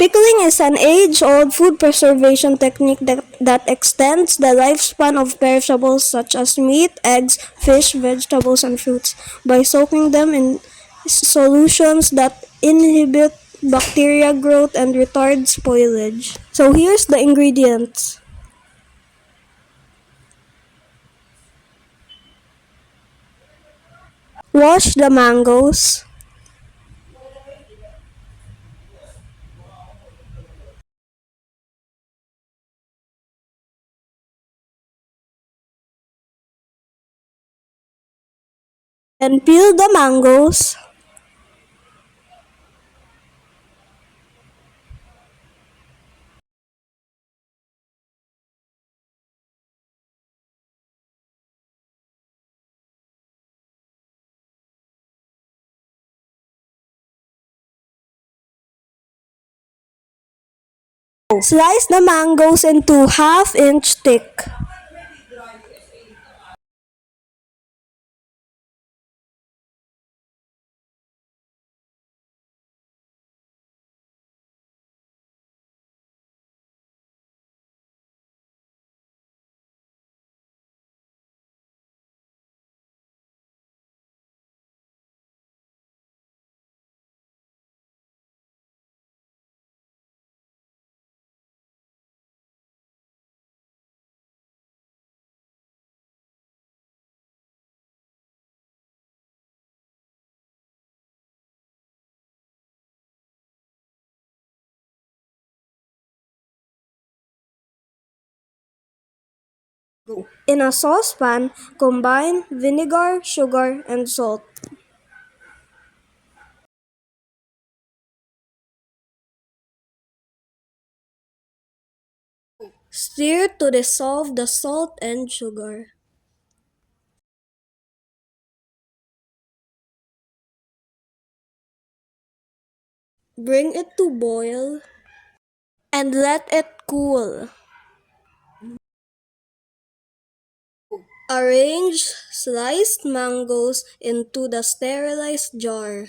Pickling is an age-old food preservation technique that extends the lifespan of perishables such as meat, eggs, fish, vegetables, and fruits by soaking them in solutions that inhibit bacteria growth and retard spoilage. So here's the ingredients. Wash the mangoes. Then peel the mangoes. Slice the mangoes into half-inch thick. In a saucepan, combine vinegar, sugar, and salt. Stir to dissolve the salt and sugar. Bring it to boil and let it cool. Arrange sliced mangoes into the sterilized jar.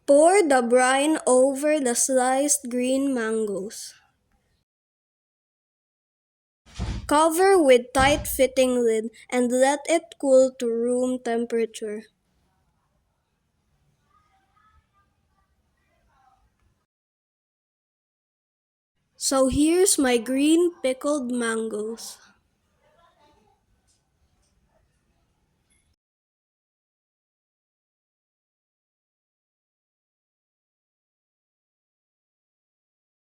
Pour the brine over the sliced green mangoes. Cover with tight-fitting lid and let it cool to room temperature. So here's my green pickled mangoes.